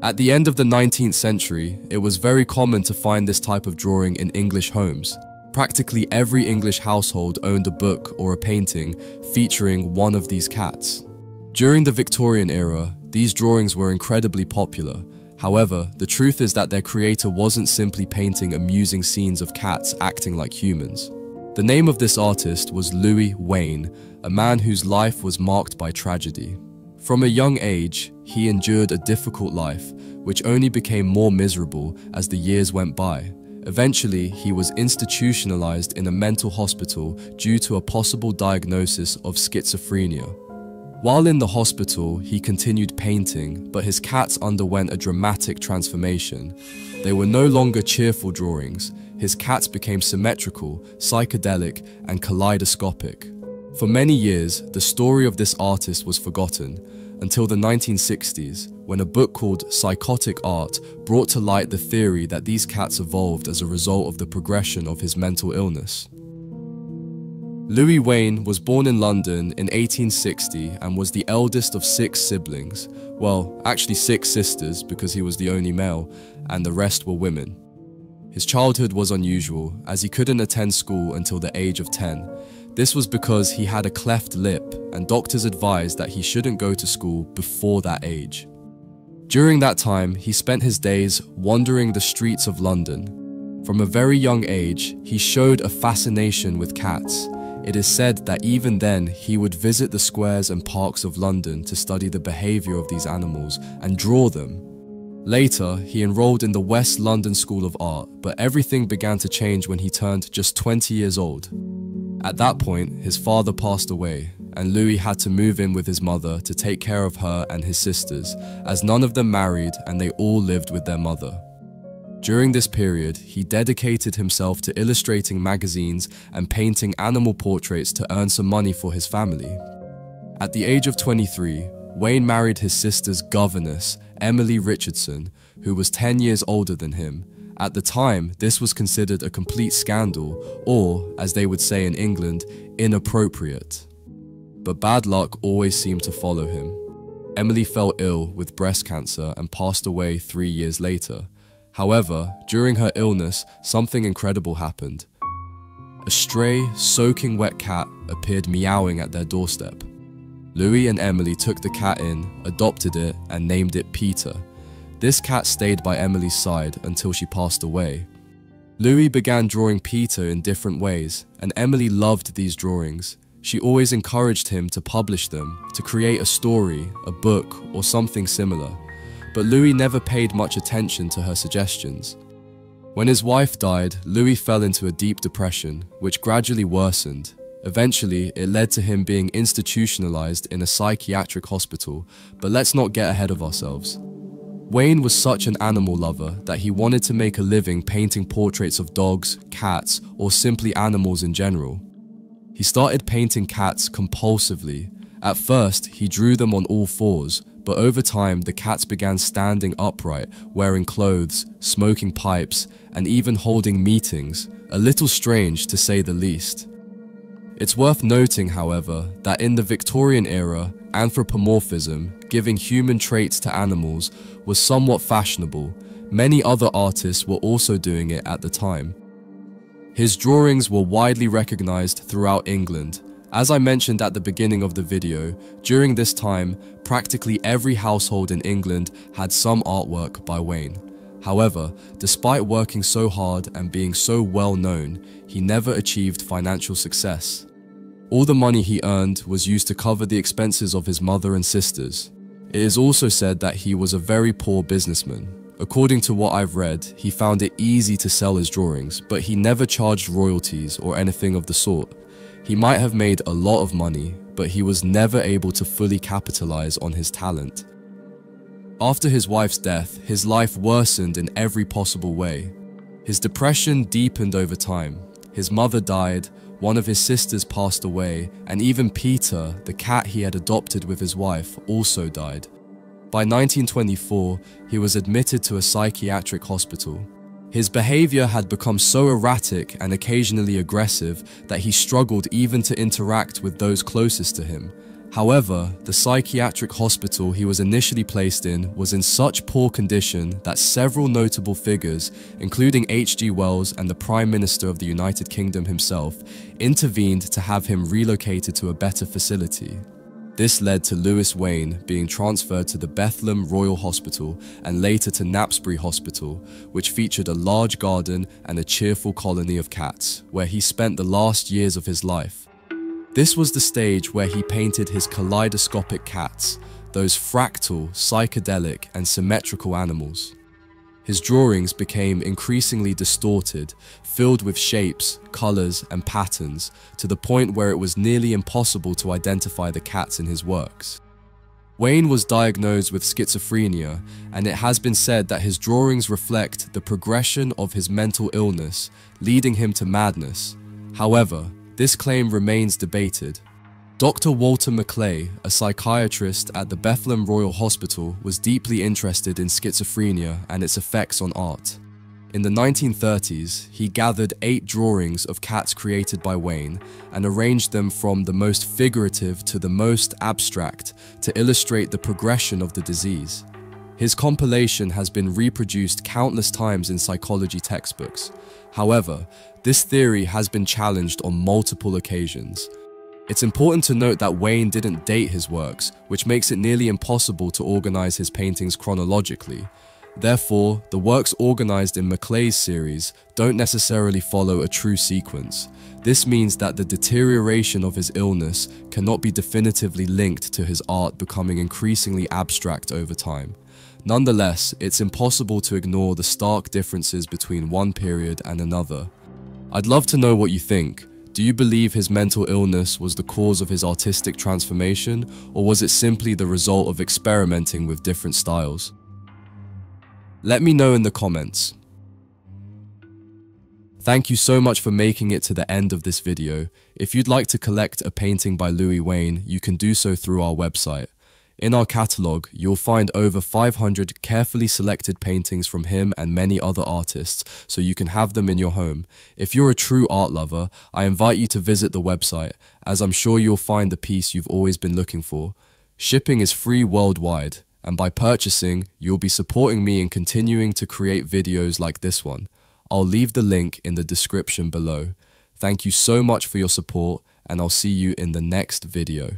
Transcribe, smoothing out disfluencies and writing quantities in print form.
At the end of the 19th century, it was very common to find this type of drawing in English homes. Practically every English household owned a book or a painting featuring one of these cats. During the Victorian era, these drawings were incredibly popular. However, the truth is that their creator wasn't simply painting amusing scenes of cats acting like humans. The name of this artist was Louis Wain, a man whose life was marked by tragedy. From a young age, he endured a difficult life, which only became more miserable as the years went by. Eventually, he was institutionalized in a mental hospital due to a possible diagnosis of schizophrenia. While in the hospital, he continued painting, but his cats underwent a dramatic transformation. They were no longer cheerful drawings. His cats became symmetrical, psychedelic, and kaleidoscopic. For many years, the story of this artist was forgotten, until the 1960s, when a book called Psychotic Art brought to light the theory that these cats evolved as a result of the progression of his mental illness. Louis Wain was born in London in 1860 and was the eldest of 6 siblings. Well, actually 6 sisters because he was the only male, and the rest were women. His childhood was unusual, as he couldn't attend school until the age of 10. This was because he had a cleft lip, and doctors advised that he shouldn't go to school before that age. During that time, he spent his days wandering the streets of London. From a very young age, he showed a fascination with cats. It is said that even then, he would visit the squares and parks of London to study the behavior of these animals and draw them. Later, he enrolled in the West London School of Art, but everything began to change when he turned just 20 years old. At that point, his father passed away, and Louis had to move in with his mother to take care of her and his sisters, as none of them married and they all lived with their mother. During this period, he dedicated himself to illustrating magazines and painting animal portraits to earn some money for his family. At the age of 23, Wain married his sister's governess, Emily Richardson, who was 10 years older than him. At the time, this was considered a complete scandal, or, as they would say in England, inappropriate. But bad luck always seemed to follow him. Emily fell ill with breast cancer and passed away 3 years later. However, during her illness, something incredible happened. A stray, soaking wet cat appeared meowing at their doorstep. Louis and Emily took the cat in, adopted it, and named it Peter. This cat stayed by Emily's side until she passed away. Louis began drawing Peter in different ways, and Emily loved these drawings. She always encouraged him to publish them, to create a story, a book, or something similar. But Louis never paid much attention to her suggestions. When his wife died, Louis fell into a deep depression, which gradually worsened. Eventually, it led to him being institutionalized in a psychiatric hospital, but let's not get ahead of ourselves. Wain was such an animal lover that he wanted to make a living painting portraits of dogs, cats, or simply animals in general. He started painting cats compulsively. At first, he drew them on all fours, but over time the cats began standing upright, wearing clothes, smoking pipes, and even holding meetings, a little strange to say the least. It's worth noting, however, that in the Victorian era, anthropomorphism, giving human traits to animals, was somewhat fashionable. Many other artists were also doing it at the time. His drawings were widely recognized throughout England. As I mentioned at the beginning of the video, during this time, practically every household in England had some artwork by Wain. However, despite working so hard and being so well known, he never achieved financial success. All the money he earned was used to cover the expenses of his mother and sisters. It is also said that he was a very poor businessman. According to what I've read, he found it easy to sell his drawings, but he never charged royalties or anything of the sort. He might have made a lot of money, but he was never able to fully capitalize on his talent. After his wife's death, his life worsened in every possible way. His depression deepened over time. His mother died, one of his sisters passed away, and even Peter, the cat he had adopted with his wife, also died. By 1924, he was admitted to a psychiatric hospital. His behavior had become so erratic and occasionally aggressive that he struggled even to interact with those closest to him. However, the psychiatric hospital he was initially placed in was in such poor condition that several notable figures, including H.G. Wells and the Prime Minister of the United Kingdom himself, intervened to have him relocated to a better facility. This led to Louis Wain being transferred to the Bethlehem Royal Hospital and later to Knapsbury Hospital, which featured a large garden and a cheerful colony of cats, where he spent the last years of his life. This was the stage where he painted his kaleidoscopic cats, those fractal, psychedelic, and symmetrical animals. His drawings became increasingly distorted, filled with shapes, colors, and patterns, to the point where it was nearly impossible to identify the cats in his works. Wain was diagnosed with schizophrenia, and it has been said that his drawings reflect the progression of his mental illness, leading him to madness. However, this claim remains debated. Dr. Walter Maclay, a psychiatrist at the Bethlehem Royal Hospital, was deeply interested in schizophrenia and its effects on art. In the 1930s, he gathered 8 drawings of cats created by Wain and arranged them from the most figurative to the most abstract to illustrate the progression of the disease. His compilation has been reproduced countless times in psychology textbooks. However, this theory has been challenged on multiple occasions. It's important to note that Wain didn't date his works, which makes it nearly impossible to organize his paintings chronologically. Therefore, the works organized in Maclay's series don't necessarily follow a true sequence. This means that the deterioration of his illness cannot be definitively linked to his art becoming increasingly abstract over time. Nonetheless, it's impossible to ignore the stark differences between one period and another. I'd love to know what you think. Do you believe his mental illness was the cause of his artistic transformation, or was it simply the result of experimenting with different styles? Let me know in the comments. Thank you so much for making it to the end of this video. If you'd like to collect a painting by Louis Wain, you can do so through our website. In our catalogue, you'll find over 500 carefully selected paintings from him and many other artists, so you can have them in your home. If you're a true art lover, I invite you to visit the website, as I'm sure you'll find the piece you've always been looking for. Shipping is free worldwide, and by purchasing, you'll be supporting me in continuing to create videos like this one. I'll leave the link in the description below. Thank you so much for your support, and I'll see you in the next video.